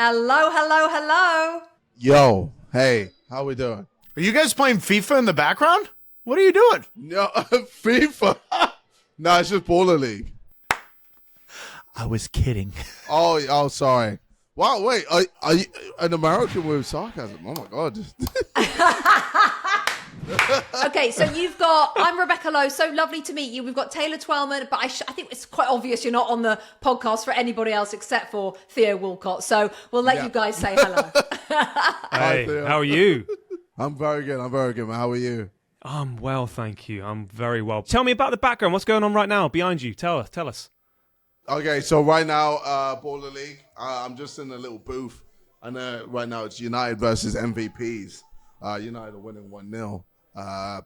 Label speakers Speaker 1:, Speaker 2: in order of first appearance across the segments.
Speaker 1: Hello, hello, hello.
Speaker 2: Yo, hey, how we doing?
Speaker 3: Are you guys playing FIFA in the background? What are you doing?
Speaker 2: No, FIFA. No, it's just Baller League.
Speaker 3: I was kidding.
Speaker 2: Oh, sorry. Wow, wait, are you an American with sarcasm? Oh my God.
Speaker 1: Okay, so I'm Rebecca Lowe. So lovely to meet you. We've got Taylor Twellman, but I think it's quite obvious you're not on the podcast for anybody else except for Theo Walcott. So we'll let you guys say hello.
Speaker 4: Hey,
Speaker 2: Theo.
Speaker 4: how are you?
Speaker 2: I'm very good, man. How are you?
Speaker 4: I'm well, thank you. I'm very well. Tell me about the background. What's going on right now behind you? Tell us.
Speaker 2: Okay, so right now, Baller League, I'm just in a little booth. And right now it's United versus MVPs. United are winning 1-0.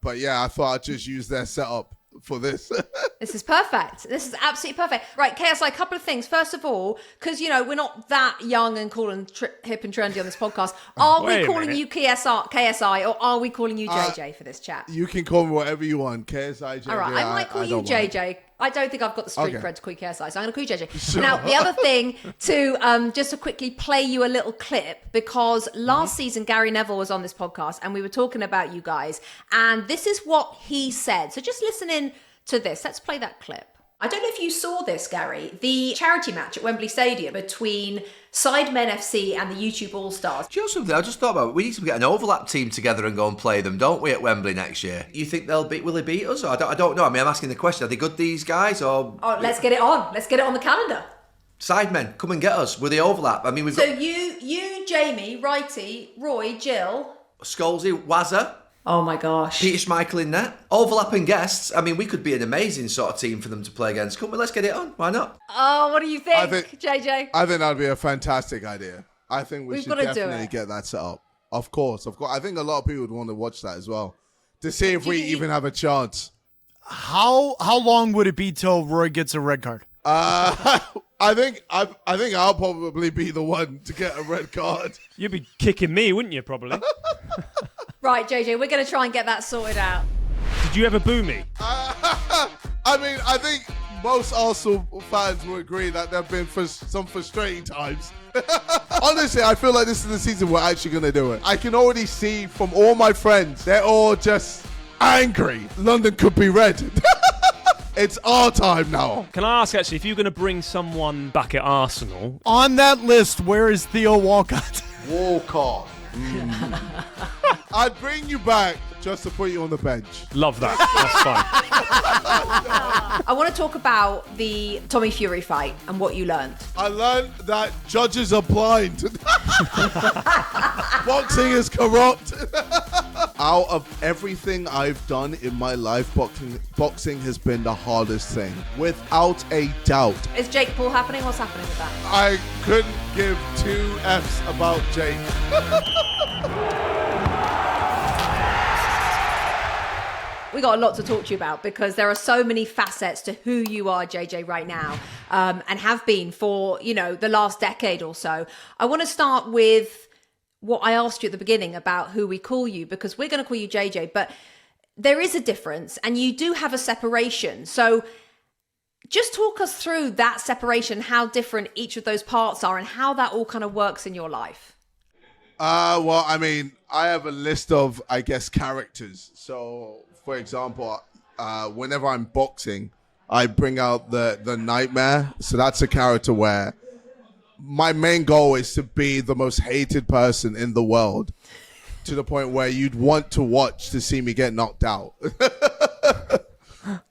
Speaker 2: But yeah, I thought I'd just use their setup for this.
Speaker 1: This is perfect. This is absolutely perfect. Right, KSI, a couple of things. First of all, because, we're not that young and cool and hip and trendy on this podcast. Are we calling you KSI or are we calling you JJ for this chat?
Speaker 2: You can call me whatever you want. KSI, JJ.
Speaker 1: All right, I might call you JJ.
Speaker 2: Mind.
Speaker 1: I don't think I've got the street cred to call you KSI, so I'm going to call you JJ.
Speaker 2: Sure.
Speaker 1: Now, the other thing just to quickly play you a little clip, because last season Gary Neville was on this podcast and we were talking about you guys, and this is what he said. So just listen in to this. Let's play that clip. I don't know if you saw this, Gary, the charity match at Wembley Stadium between Sidemen FC and the YouTube All-Stars.
Speaker 5: Do you know something? I just thought about it. We need to get an overlap team together and go and play them, don't we, at Wembley next year? You think will they beat us? Or I don't know. I mean, I'm asking the question. Are they good, these guys? Or
Speaker 1: let's get it on. Let's get it on the calendar.
Speaker 5: Sidemen, come and get us. Will they overlap? I mean, we've got
Speaker 1: you, Jamie, Righty, Roy, Jill,
Speaker 5: Scholesy, Wazza.
Speaker 1: Oh my gosh.
Speaker 5: Peter Schmeichel in net. Overlapping guests. I mean, we could be an amazing sort of team for them to play against. Come on, let's get it on. Why not?
Speaker 1: Oh, what do you think, JJ?
Speaker 2: I think that would be a fantastic idea. I think we should
Speaker 1: gotta
Speaker 2: definitely get that set up. Of course. I think a lot of people would want to watch that as well, to see if we even have a chance.
Speaker 3: How long would it be till Roy gets a red card?
Speaker 2: I think I'll probably be the one to get a red card.
Speaker 4: You'd be kicking me, wouldn't you, probably?
Speaker 1: Right, JJ, we're going to try and get that sorted out.
Speaker 4: Did you ever boo me?
Speaker 2: I mean, I think most Arsenal fans will agree that there have been some frustrating times. Honestly, I feel like this is the season we're actually going to do it. I can already see from all my friends, they're all just angry. London could be red. It's our time now.
Speaker 4: Can I ask, actually, if you're going to bring someone back at Arsenal...
Speaker 3: On that list, where is Theo Walcott?
Speaker 2: Walcott. I'd bring you back just to put you on the bench.
Speaker 4: Love that. That's fine.
Speaker 1: I want to talk about the Tommy Fury fight and what you learned.
Speaker 2: I learned that judges are blind. Boxing is corrupt. Out of everything I've done in my life, boxing has been the hardest thing, without a doubt.
Speaker 1: Is Jake Paul happening? What's happening with that?
Speaker 2: I couldn't give two F's about Jake.
Speaker 1: We got a lot to talk to you about because there are so many facets to who you are, JJ, right now, and have been for, the last decade or so. I want to start with what I asked you at the beginning about who we call you, because we're going to call you JJ, but there is a difference and you do have a separation. So just talk us through that separation, how different each of those parts are and how that all kind of works in your life.
Speaker 2: Well, I mean, I have a list of, I guess, characters. So, for example, whenever I'm boxing, I bring out the Nightmare. So that's a character where my main goal is to be the most hated person in the world, to the point where you'd want to watch to see me get knocked out.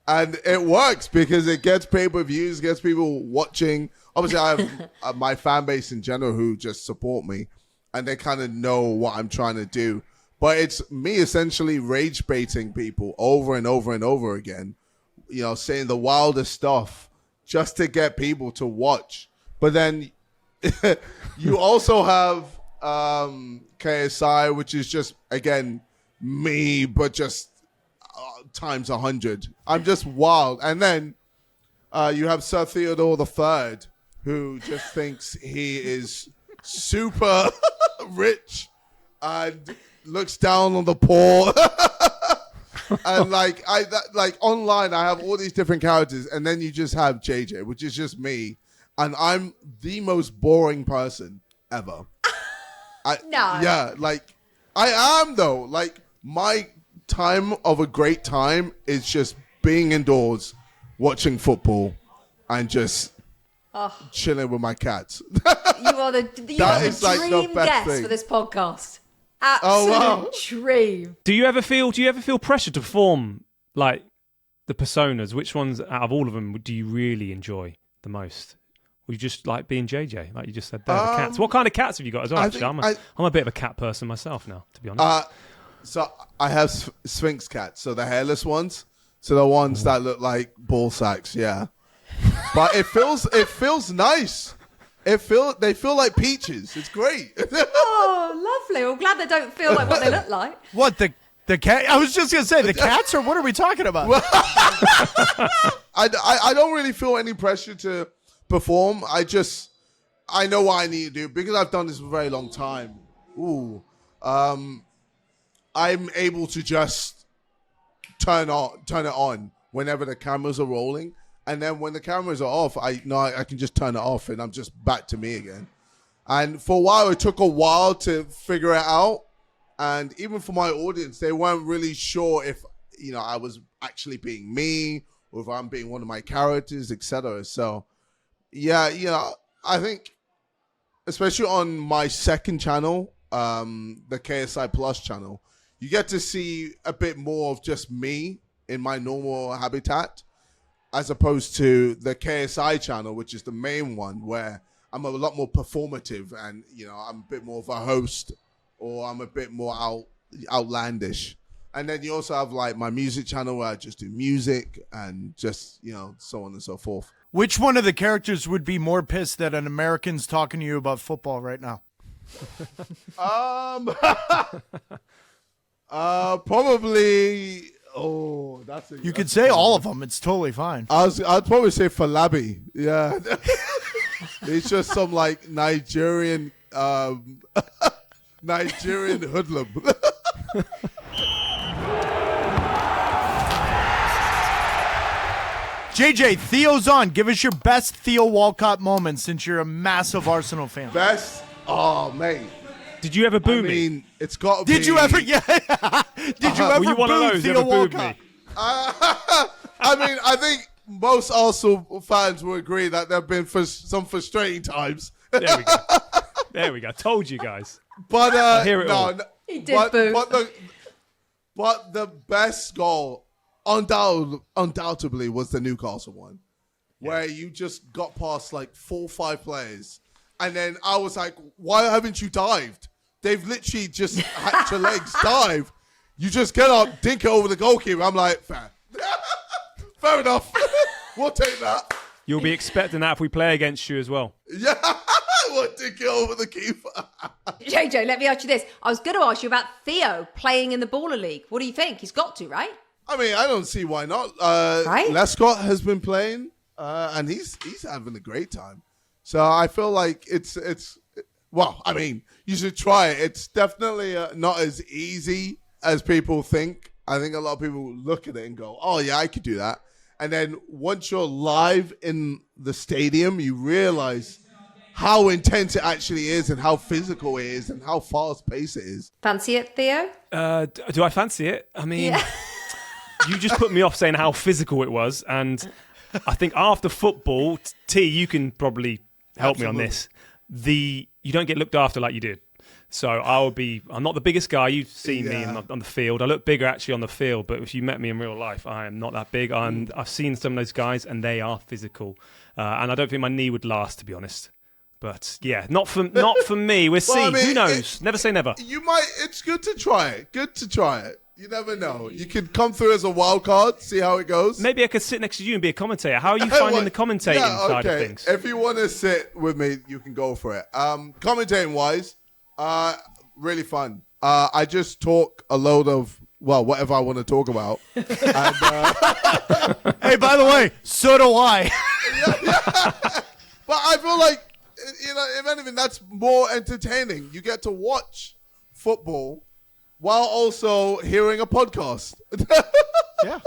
Speaker 2: And it works because it gets pay-per-views, gets people watching. Obviously, I have my fan base in general who just support me, and they kind of know what I'm trying to do. But it's me essentially rage baiting people over and over and over again, saying the wildest stuff just to get people to watch. But then you also have KSI, which is just, again, me, but just times 100. I'm just wild. And then you have Sir Theodore III, who just thinks he is super rich and looks down on the poor. And online, I have all these different characters, and then you just have JJ, which is just me, and I'm the most boring person ever.
Speaker 1: No.
Speaker 2: Yeah, like I am though. Like my time of a great time is just being indoors, watching football, and just chilling with my cats.
Speaker 1: You are the
Speaker 2: is like the
Speaker 1: dream
Speaker 2: best
Speaker 1: guest
Speaker 2: thing.
Speaker 1: for this podcast. Absolute
Speaker 2: wow.
Speaker 1: dream.
Speaker 4: Do you ever feel pressure to perform like the personas? Which ones out of all of them do you really enjoy the most? Or you just like being JJ, like you just said there, the cats? What kind of cats have you got as well? Actually, I'm a bit of a cat person myself now, to be honest.
Speaker 2: So I have Sphinx cats, so the hairless ones, so the ones that look like ball sacks. Yeah, but it feels nice. They feel like peaches. It's great.
Speaker 1: Oh, lovely. I'm glad they don't feel like what they look like.
Speaker 3: What, the cat? I was just going to say, the cats, or what are we talking about?
Speaker 2: I don't really feel any pressure to perform. I know what I need to do because I've done this for a very long time. I'm able to just turn it on whenever the cameras are rolling, and then when the cameras are off, I can just turn it off, and I'm just back to me again. And for a while, it took a while to figure it out, and even for my audience, they weren't really sure if I was actually being me or if I'm being one of my characters, etc. So, yeah, I think especially on my second channel, the KSI Plus channel, you get to see a bit more of just me in my normal habitat, as opposed to the KSI channel, which is the main one, where I'm a lot more performative and, I'm a bit more of a host, or I'm a bit more outlandish. And then you also have like my music channel where I just do music and just, so on and so forth.
Speaker 3: Which one of the characters would be more pissed that an American's talking to you about football right now?
Speaker 2: Probably. Oh, that's
Speaker 3: You could say all of them. It's totally fine.
Speaker 2: I'd probably say Falabi. Yeah, he's just some like Nigerian hoodlum.
Speaker 3: JJ, Theo's on. Give us your best Theo Walcott moment since you're a massive Arsenal fan.
Speaker 2: Best? Oh, mate.
Speaker 4: Did you ever boo
Speaker 2: I
Speaker 4: me?
Speaker 2: mean, it's got to be.
Speaker 3: Did you ever? Yeah. Did you ever
Speaker 4: Were you one of
Speaker 3: boo
Speaker 4: those? You
Speaker 3: Theo
Speaker 4: ever booed
Speaker 3: Walcott?
Speaker 4: me?
Speaker 2: I mean, I think most Arsenal fans will agree that there have been some frustrating times.
Speaker 4: There we go. There we go. Told you guys.
Speaker 2: But
Speaker 4: I hear it all.
Speaker 1: He did boo.
Speaker 2: But the best goal, undoubtedly, was the Newcastle one, where you just got past like 4 or 5 players, and then I was like, "Why haven't you dived? They've literally just hacked your legs, dive. You just get up, dink it over the goalkeeper." I'm like, fair enough. We'll take that.
Speaker 4: You'll be expecting that if we play against you as well.
Speaker 2: Yeah, we'll dink it over the keeper.
Speaker 1: JJ, let me ask you this. I was going to ask you about Theo playing in the Baller League. What do you think? He's got to, right?
Speaker 2: I mean, I don't see why not.
Speaker 1: Right?
Speaker 2: Lescott has been playing, and he's having a great time. So I feel like it's well, I mean, you should try it. It's definitely not as easy as people think. I think a lot of people look at it and go, "Oh yeah, I could do that." And then once you're live in the stadium, you realize how intense it actually is and how physical it is and how fast-paced it is.
Speaker 1: Fancy it, Theo?
Speaker 4: Do I fancy it? I mean, you just put me off saying how physical it was. And I think after football, T, you can probably help me on this. You don't get looked after like you did. So I'm not the biggest guy. You've seen me on the field. I look bigger actually on the field, but if you met me in real life, I am not that big. I've seen some of those guys, and they are physical. And I don't think my knee would last, to be honest. But yeah, not for me. We'll see.
Speaker 2: I mean,
Speaker 4: who knows? Never say never.
Speaker 2: You might. It's good to try it. Good to try it. You never know. You could come through as a wild card, see how it goes.
Speaker 4: Maybe I could sit next to you and be a commentator. How are you finding the commentating side of things?
Speaker 2: If you want to sit with me, you can go for it. Commentating wise, really fun. I just talk a load of whatever I want to talk about. And,
Speaker 3: Hey, by the way, so do I.
Speaker 2: But I feel like, if anything, that's more entertaining. You get to watch football while also hearing a podcast.
Speaker 3: Yeah.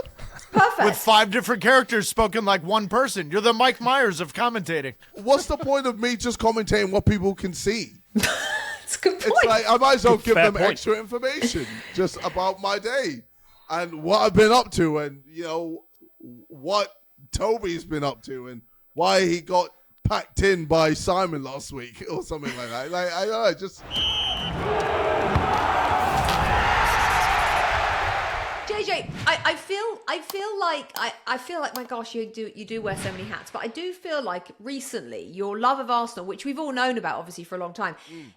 Speaker 1: Perfect.
Speaker 3: With 5 different characters spoken like one person. You're the Mike Myers of commentating.
Speaker 2: What's the point of me just commentating what people can see?
Speaker 1: It's a good point.
Speaker 2: It's like I might as well give
Speaker 4: Fair
Speaker 2: them
Speaker 4: point.
Speaker 2: extra information just about my day and what I've been up to, and what Toby's been up to, and why he got packed in by Simon last week or something like that. Like I don't know, just.
Speaker 1: JJ, I feel like my gosh, you do wear so many hats, but I do feel like recently your love of Arsenal, which we've all known about obviously for a long time,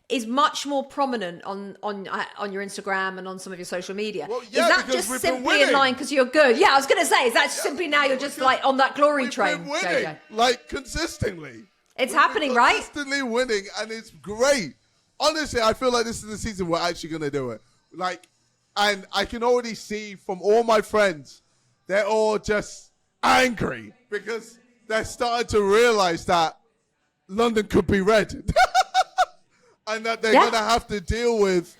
Speaker 1: is much more prominent on your Instagram and on some of your social media.
Speaker 2: Well, yeah,
Speaker 1: is that
Speaker 2: because
Speaker 1: just
Speaker 2: we've been
Speaker 1: simply in
Speaker 2: winning.
Speaker 1: line because you're good? Yeah, I was going to say, is that simply now you're just like on that glory
Speaker 2: We've
Speaker 1: train,
Speaker 2: been winning,
Speaker 1: JJ?
Speaker 2: like consistently.
Speaker 1: It's
Speaker 2: We've
Speaker 1: happening,
Speaker 2: been
Speaker 1: right?
Speaker 2: Consistently winning, and it's great. Honestly, I feel like this is the season we're actually going to do it. Like, and I can already see from all my friends, they're all just angry because they're starting to realize that London could be red. And that they're going to have to deal with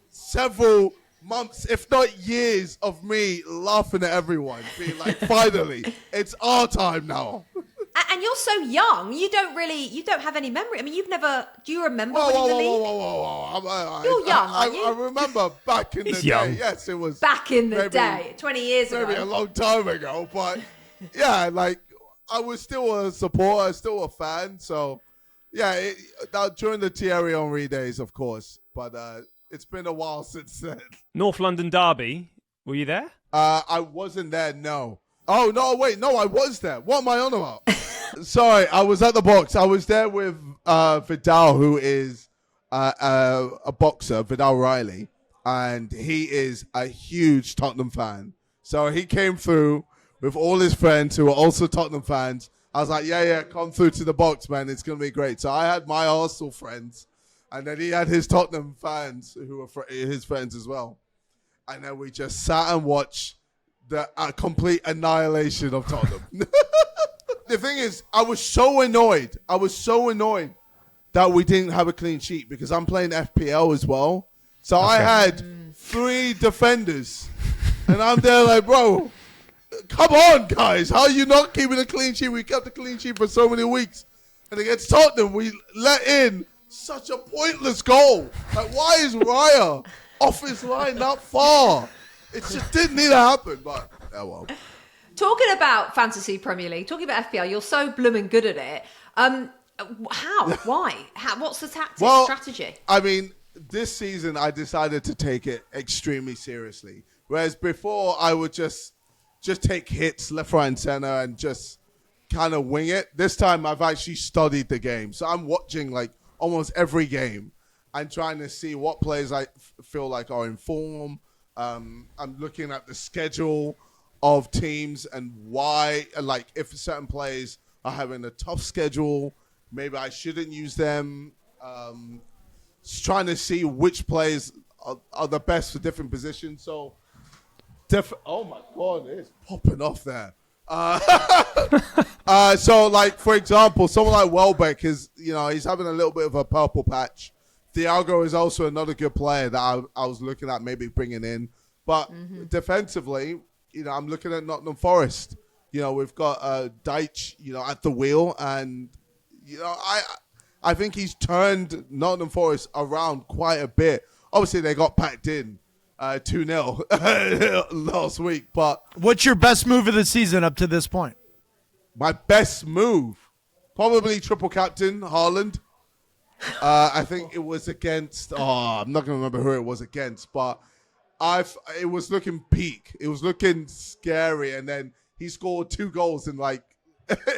Speaker 2: several months, if not years, of me laughing at everyone, being like, finally, it's our time now.
Speaker 1: And you're so young, you don't have any memory. I mean, do you remember winning the league?
Speaker 2: Whoa.
Speaker 1: You're young, aren't you?
Speaker 2: I remember back in the
Speaker 4: He's
Speaker 2: day.
Speaker 4: young.
Speaker 2: Yes, it was.
Speaker 1: Back in the
Speaker 2: maybe-
Speaker 1: day, 20 years ago.
Speaker 2: Maybe a long time ago, but yeah, like I was still a supporter, still a fan. So yeah, during the Thierry Henry days, of course, but it's been a while since then.
Speaker 4: North London Derby, were you there?
Speaker 2: I wasn't there, no. Oh, no, wait, no, I was there. What am I on about? Sorry, I was at the box. I was there with Vidal, who is a boxer, Vidal Riley, and he is a huge Tottenham fan. So he came through with all his friends who are also Tottenham fans. I was like, yeah, come through to the box, man. It's going to be great. So I had my Arsenal friends, and then he had his Tottenham fans who were his friends as well. And then we just sat and watched the complete annihilation of Tottenham. The thing is, I was so annoyed that we didn't have a clean sheet because I'm playing FPL as well. So I had 3 defenders. And I'm there like, bro, come on, guys. How are you not keeping a clean sheet? We kept a clean sheet for so many weeks. And against Tottenham, we let in such a pointless goal. Like, why is Raya off his line that far? It just didn't need to happen, but oh well.
Speaker 1: Talking about Fantasy Premier League, talking about FPL, you're so blooming good at it. How? Why? What's the strategy?
Speaker 2: I mean, this season I decided to take it extremely seriously. Whereas before I would just take hits left, right, and center and just kind of wing it. This time I've actually studied the game. So I'm watching like almost every game and trying to see what players I feel like are in form. I'm looking at the schedule of teams and why, like if certain players are having a tough schedule, maybe I shouldn't use them. Just trying to see which players are the best for different positions. So, oh my God, it's popping off there. So like, for example, someone like Welbeck is, he's having a little bit of a purple patch. Thiago is also another good player that I was looking at maybe bringing in. But defensively, I'm looking at Nottingham Forest. We've got Deitch, at the wheel. And, I think he's turned Nottingham Forest around quite a bit. Obviously, they got packed in 2-0 last week. But
Speaker 3: what's your best move of the season up to this point?
Speaker 2: My best move? Probably triple captain, Haaland. I think it was against. I'm not going to remember who it was against, but it was looking peak. It was looking scary, and then he scored 2 goals in like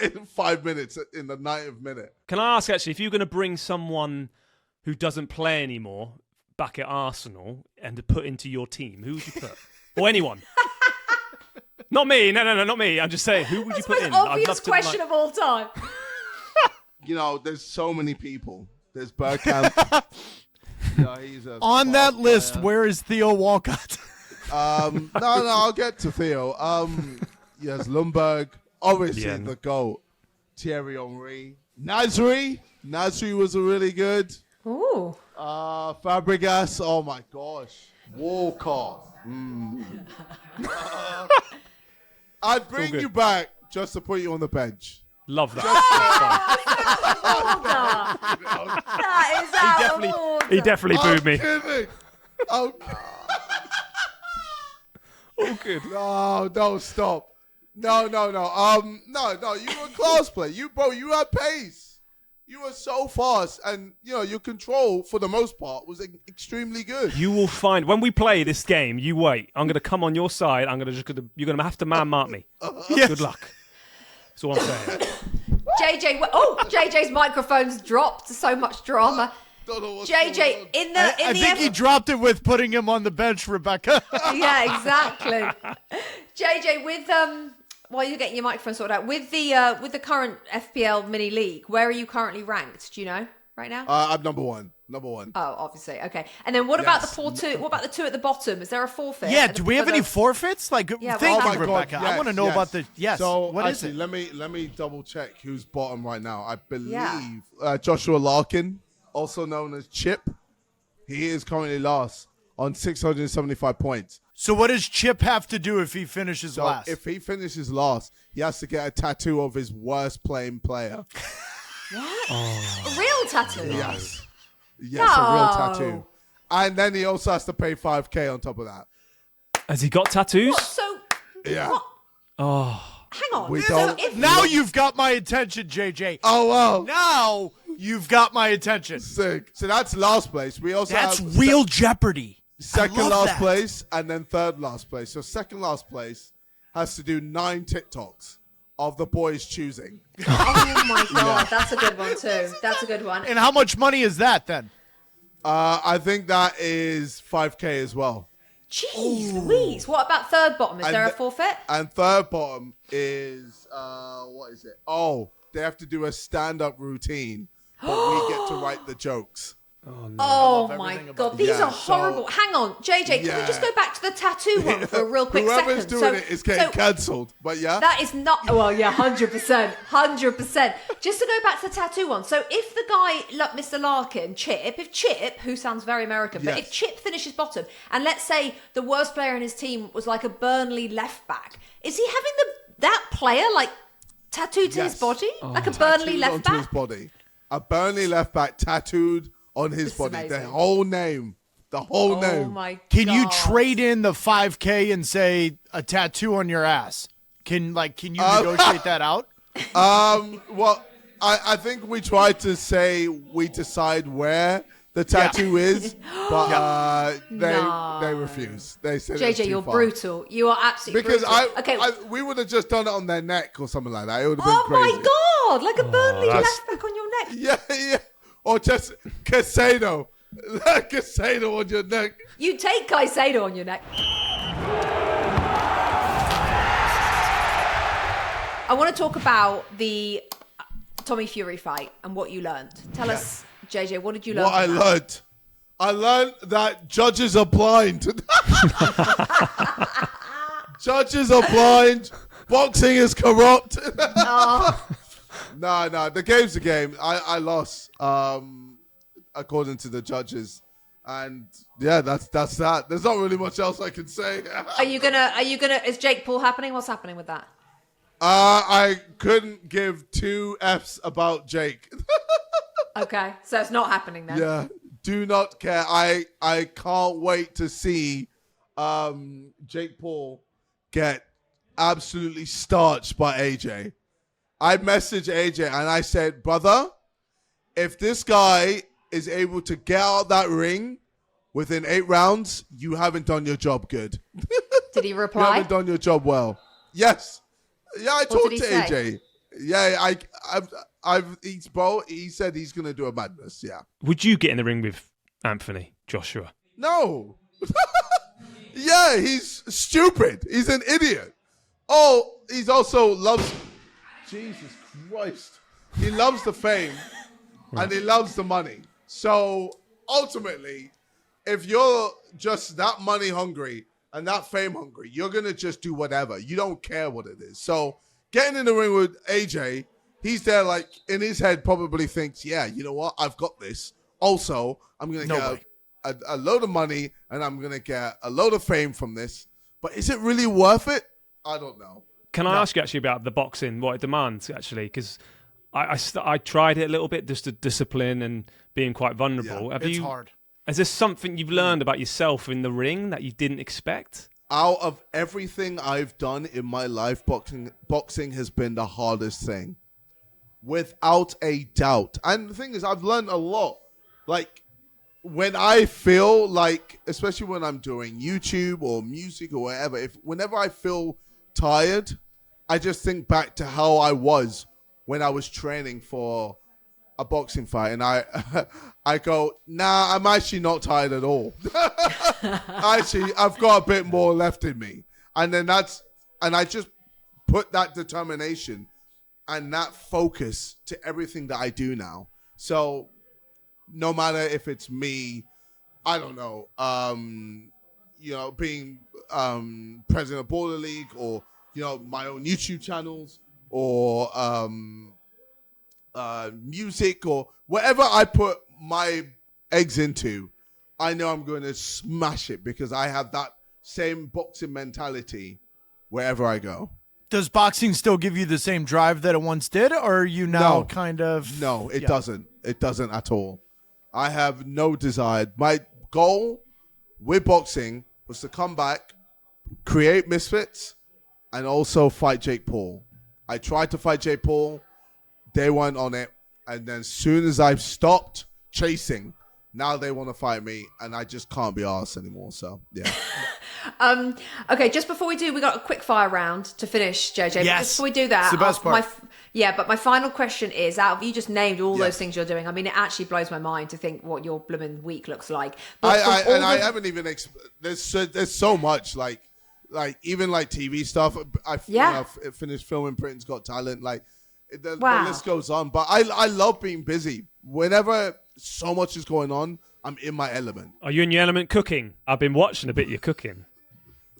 Speaker 2: in 5 minutes in the 90th minute.
Speaker 4: Can I ask actually, if you're going to bring someone who doesn't play anymore back at Arsenal and to put into your team, who would you put? Or anyone? Not me. No, not me. I'm just saying, who would you put in?
Speaker 1: That's the most obvious question of all time.
Speaker 2: There's so many people. There's Bergkamp. He's
Speaker 3: on that list.
Speaker 2: player.
Speaker 3: Where is Theo Walcott?
Speaker 2: No, I'll get to Theo. Yes, Lundberg. Obviously, the GOAT. Thierry Henry. Nasri was really good.
Speaker 1: Ooh.
Speaker 2: Fabregas. Oh my gosh. Walcott. I'd bring you back just to put you on the bench.
Speaker 4: Love that.
Speaker 1: That is out of order.
Speaker 4: He definitely booed me.
Speaker 2: Kidding. Oh,
Speaker 4: Oh, good.
Speaker 2: no, don't stop. No. No, you were a class play. You had pace. You were so fast, and your control for the most part was extremely good.
Speaker 4: You will find when we play this game. You wait. I'm going to come on your side. You're going to have to man mark me. Good luck. That's all I'm saying.
Speaker 1: JJ's microphone's dropped. So much drama.
Speaker 2: Don't know what's
Speaker 1: JJ,
Speaker 2: going on.
Speaker 3: I think he dropped it with putting him on the bench, Rebecca.
Speaker 1: Yeah, exactly. JJ, with while you're getting your microphone sorted out, with the current FPL mini league, where are you currently ranked? Do you know right now?
Speaker 2: I'm number one.
Speaker 1: Oh, obviously. Okay. And then what about the 4-2? What about the 2 at the bottom? Is there a forfeit?
Speaker 3: Yeah, do we have any forfeits? Like,
Speaker 1: Yeah,
Speaker 3: thank
Speaker 1: well,
Speaker 3: you,
Speaker 1: oh my
Speaker 3: Rebecca. I want to know about the. Yes.
Speaker 2: So
Speaker 3: what is
Speaker 2: actually,
Speaker 3: it?
Speaker 2: let me double check who's bottom right now. I believe Joshua Larkin, also known as Chip. He is currently last on 675 points.
Speaker 3: So what does Chip have to do if he finishes
Speaker 2: So
Speaker 3: last?
Speaker 2: if he finishes last, he has to get a tattoo of his worst playing player.
Speaker 1: What? A real tattoo?
Speaker 2: Yes, a real
Speaker 1: No.
Speaker 2: tattoo. And then he also has to pay 5K on top of that.
Speaker 4: Has he got tattoos?
Speaker 1: What? So,
Speaker 2: Yeah.
Speaker 1: what?
Speaker 4: Oh,
Speaker 1: Hang on.
Speaker 2: We
Speaker 1: So
Speaker 2: don't-
Speaker 1: if
Speaker 3: Now you've got my attention, JJ.
Speaker 2: Oh, wow.
Speaker 3: Now you've got my attention.
Speaker 2: Sick. So that's last place. We also
Speaker 3: That's
Speaker 2: have
Speaker 3: real Jeopardy. I
Speaker 2: second
Speaker 3: love
Speaker 2: last
Speaker 3: that.
Speaker 2: place and then third last place. So second last place has to do 9 TikToks of the boys choosing.
Speaker 1: Oh my god, that's a good one too. That's a good one.
Speaker 3: And how much money is that then?
Speaker 2: I think that is 5K as well.
Speaker 1: Jeez Louise. What about third bottom? Is
Speaker 2: And
Speaker 1: there a
Speaker 2: the-
Speaker 1: forfeit?
Speaker 2: And third bottom is what is it? Oh, they have to do a stand-up routine, but we get to write the jokes.
Speaker 1: Oh my god, these
Speaker 2: Yeah,
Speaker 1: are horrible. Hang on, JJ, can we just go back to the tattoo one for a real quick
Speaker 2: Whoever's
Speaker 1: second?
Speaker 2: doing it is getting cancelled. But yeah,
Speaker 1: That is not. Well, yeah, 100%. 100%. Just to go back to the tattoo one. So if the guy, like Mr. Larkin, if Chip, who sounds very American, but
Speaker 2: Yes.
Speaker 1: if Chip finishes bottom, and let's say the worst player in his team was like a Burnley left back, is he having that player like tattooed to his
Speaker 2: Yes.
Speaker 1: body? Like a Burnley
Speaker 2: tattooed
Speaker 1: left
Speaker 2: onto his
Speaker 1: back?
Speaker 2: body. A Burnley left back tattooed on his
Speaker 1: This is
Speaker 2: body. The
Speaker 1: amazing.
Speaker 2: whole name. The whole
Speaker 1: Oh
Speaker 2: name.
Speaker 1: my god.
Speaker 3: Can you trade in the 5K and say a tattoo on your ass? Can you negotiate that out?
Speaker 2: Well, I think we tried to say we decide where the tattoo is, but they refuse. They said it's
Speaker 1: JJ,
Speaker 2: too
Speaker 1: you're
Speaker 2: far.
Speaker 1: brutal. You are absolutely
Speaker 2: Because
Speaker 1: brutal.
Speaker 2: we would have just done it on their neck or something like that. It would have been
Speaker 1: Oh
Speaker 2: crazy.
Speaker 1: my god, like a Burnley
Speaker 4: that's-
Speaker 1: left back on your neck.
Speaker 2: Yeah. Or just Casado. Casado on your neck.
Speaker 1: You take Caicedo on your neck. I want to talk about the Tommy Fury fight and what you learned. Tell us, JJ, what did you learn?
Speaker 2: What I
Speaker 1: from that?
Speaker 2: learned. I learned that judges are blind. Judges are blind. Boxing is corrupt. No, the game's a game. I lost, according to the judges. And yeah, that's that. There's not really much else I can say.
Speaker 1: Are you gonna? Is Jake Paul happening? What's happening with that?
Speaker 2: I couldn't give 2 Fs about Jake.
Speaker 1: Okay, so it's not happening then.
Speaker 2: Yeah, do not care. I can't wait to see Jake Paul get absolutely starched by AJ. I messaged AJ and I said, brother, if this guy is able to get out that ring within 8 rounds, you haven't done your job good.
Speaker 1: Did he
Speaker 2: You
Speaker 1: reply?
Speaker 2: haven't done your job well. Yes. Yeah, I
Speaker 1: What
Speaker 2: talked
Speaker 1: did
Speaker 2: to
Speaker 1: he say?
Speaker 2: AJ. Yeah, he said he's gonna do a madness. Yeah.
Speaker 4: would you get in the ring with Anthony Joshua?
Speaker 2: No. Yeah, he's stupid. He's an idiot. Oh, he's also loves. Jesus Christ. He loves the fame and he loves the money. So ultimately, if you're just that money hungry and that fame hungry, you're going to just do whatever. You don't care what it is. So getting in the ring with AJ, he's there like in his head probably thinks, yeah, you know what? I've got this. Also, I'm going to get a load of money and I'm going to get a load of fame from this. But is it really worth it? I don't know.
Speaker 4: Can I ask you actually about the boxing, what it demands actually? Because I tried it a little bit, just the discipline and being quite vulnerable.
Speaker 3: Yeah, it's hard.
Speaker 4: Is there something you've learned about yourself in the ring that you didn't expect?
Speaker 2: Out of everything I've done in my life, boxing has been the hardest thing. Without a doubt. And the thing is, I've learned a lot. Like, when I feel like, especially when I'm doing YouTube or music or whatever, whenever I feel tired, I just think back to how I was when I was training for a boxing fight, and I go, nah, I'm actually not tired at all. Actually, I've got a bit more left in me, and I just put that determination and that focus to everything that I do now. So no matter if it's me, I don't know, being president of Border League, or my own YouTube channels, or music, or whatever I put my eggs into, I know I'm going to smash it because I have that same boxing mentality wherever I go.
Speaker 3: Does boxing still give you the same drive that it once did, or are you now kind of...
Speaker 2: No, it doesn't. It doesn't at all. I have no desire. My goal with boxing was to come back, create Misfits, and also fight Jake Paul. I tried to fight Jake Paul. They weren't on it. And then as soon as I've stopped chasing, now they want to fight me, and I just can't be arsed anymore. So, yeah.
Speaker 1: Okay, just before we do, we got a quick fire round to finish, JJ.
Speaker 3: Yes.
Speaker 1: But just before we do that,
Speaker 3: It's the best part.
Speaker 1: but my final question is, you just named all those things you're doing. I mean, it actually blows my mind to think what your blooming week looks like. But
Speaker 2: I haven't even there's so much like even like TV stuff. I finished filming Britain's Got Talent. Like the list goes on. But I love being busy. Whenever so much is going on, I'm in my element.
Speaker 4: Are you in your element cooking? I've been watching a bit of your cooking.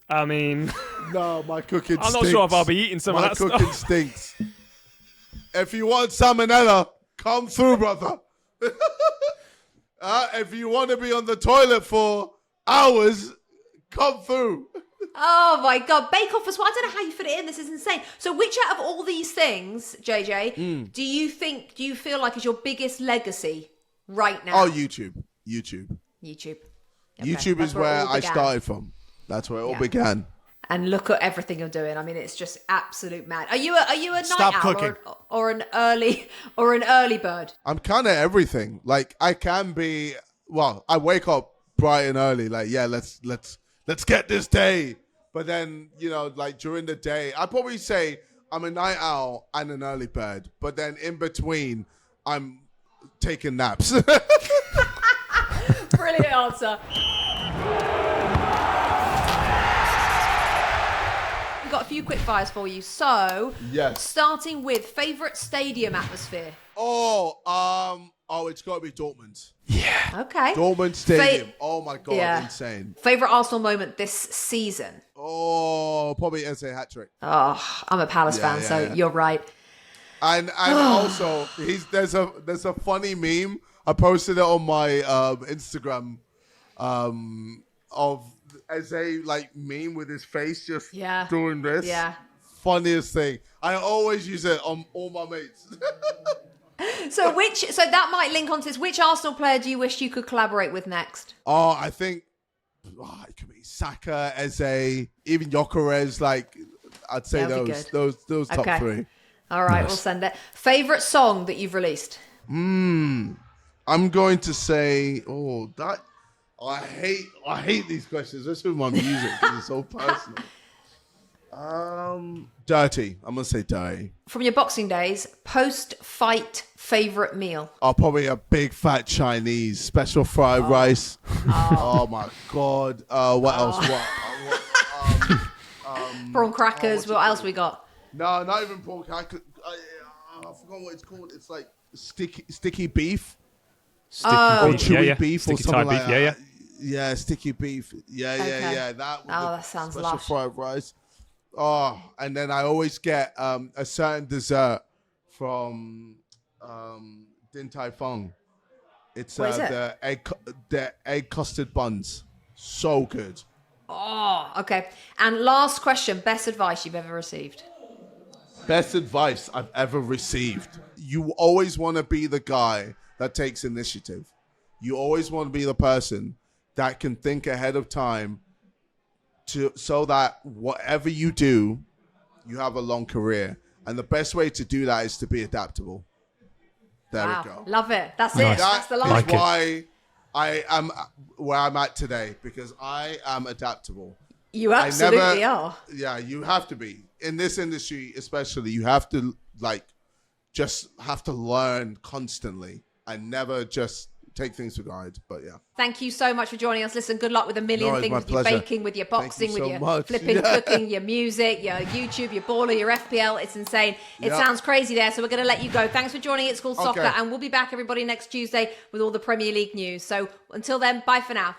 Speaker 4: I mean...
Speaker 2: No, my cooking
Speaker 4: I'm
Speaker 2: stinks.
Speaker 4: not sure if I'll be eating some of that stuff.
Speaker 2: My cooking stinks. If you want salmonella, come through, brother. If you want to be on the toilet for hours, come through.
Speaker 1: Oh my God, Bake Off as well. I don't know how you fit it in. This is insane. So which out of all these things, JJ, do you feel like is your biggest legacy right now?
Speaker 2: Oh, YouTube.
Speaker 1: YouTube. Okay.
Speaker 2: YouTube
Speaker 1: That's
Speaker 2: is where I
Speaker 1: began.
Speaker 2: started from. That's where it all began.
Speaker 1: And look at everything you're doing. I mean, it's just absolute mad. Are you a
Speaker 3: Stop
Speaker 1: night owl
Speaker 3: cooking.
Speaker 1: or an early bird?
Speaker 2: I'm kind of everything. Like I can be. Well, I wake up bright and early. Like let's get this day. But then like during the day, I probably say I'm a night owl and an early bird. But then in between, I'm taking naps.
Speaker 1: Brilliant answer. We've got a few quick fires for you. So,
Speaker 2: Yes.
Speaker 1: starting with favourite stadium atmosphere.
Speaker 2: It's got to be Dortmund.
Speaker 1: Okay.
Speaker 2: Dortmund Stadium. Oh my God, insane.
Speaker 1: Favourite Arsenal moment this season?
Speaker 2: Oh, probably Eze hat-trick.
Speaker 1: Oh, I'm a Palace fan, so you're right.
Speaker 2: And also, there's a funny meme. I posted it on my Instagram of Eze like meme with his face just doing this.
Speaker 1: Yeah.
Speaker 2: Funniest thing. I always use it on all my mates.
Speaker 1: So that might link on to this. Which Arsenal player do you wish you could collaborate with next?
Speaker 2: Oh, I think it could be Saka, Eze, even Gyökeres. Like I'd say those top three.
Speaker 1: All right, we'll send it. Favorite song that you've released?
Speaker 2: I'm going to say, I hate these questions, especially with my music because it's so personal. Dirty. I'm gonna say dirty.
Speaker 1: From your boxing days, post-fight favorite meal?
Speaker 2: Oh, probably a big fat Chinese special fried rice. Oh my God. What else?
Speaker 1: Prawn crackers. What else we got?
Speaker 2: No, not even pork. I forgot what it's called. It's like sticky beef. Or chewy beef
Speaker 4: sticky
Speaker 2: or something like
Speaker 4: beef.
Speaker 2: that. Yeah, sticky beef. Yeah. That
Speaker 1: sounds
Speaker 2: special
Speaker 1: lush.
Speaker 2: fried rice. Oh, and then I always get a certain dessert from Din Tai Fung. It's
Speaker 1: What is it?
Speaker 2: the egg custard buns. So good.
Speaker 1: Oh, okay. And last question, best advice you've ever received?
Speaker 2: Best advice I've ever received. You always want to be the guy that takes initiative. You always want to be the person that can think ahead of time so that whatever you do, you have a long career. And the best way to do that is to be adaptable. There we go.
Speaker 1: Love it. That's
Speaker 4: Nice.
Speaker 1: it. That's the line.
Speaker 4: Like
Speaker 2: That's why I am where I'm at today, because I am adaptable.
Speaker 1: You absolutely are.
Speaker 2: Yeah, you have to be. In this industry especially, you have to just have to learn constantly and never just take things for granted. But yeah.
Speaker 1: Thank you so much for joining us. Listen, good luck with a million
Speaker 2: No, it's
Speaker 1: things,
Speaker 2: my
Speaker 1: with your
Speaker 2: pleasure.
Speaker 1: baking, with your boxing,
Speaker 2: Thank you
Speaker 1: with
Speaker 2: so
Speaker 1: your
Speaker 2: much.
Speaker 1: flipping,
Speaker 2: Yeah.
Speaker 1: cooking, your music, your YouTube, your baller, your FPL. It's insane. It
Speaker 2: Yeah.
Speaker 1: sounds crazy there. So we're going to let you go. Thanks for joining It's Called Soccer.
Speaker 2: Okay.
Speaker 1: And we'll be back, everybody, next Tuesday with all the Premier League news. So until then, bye for now.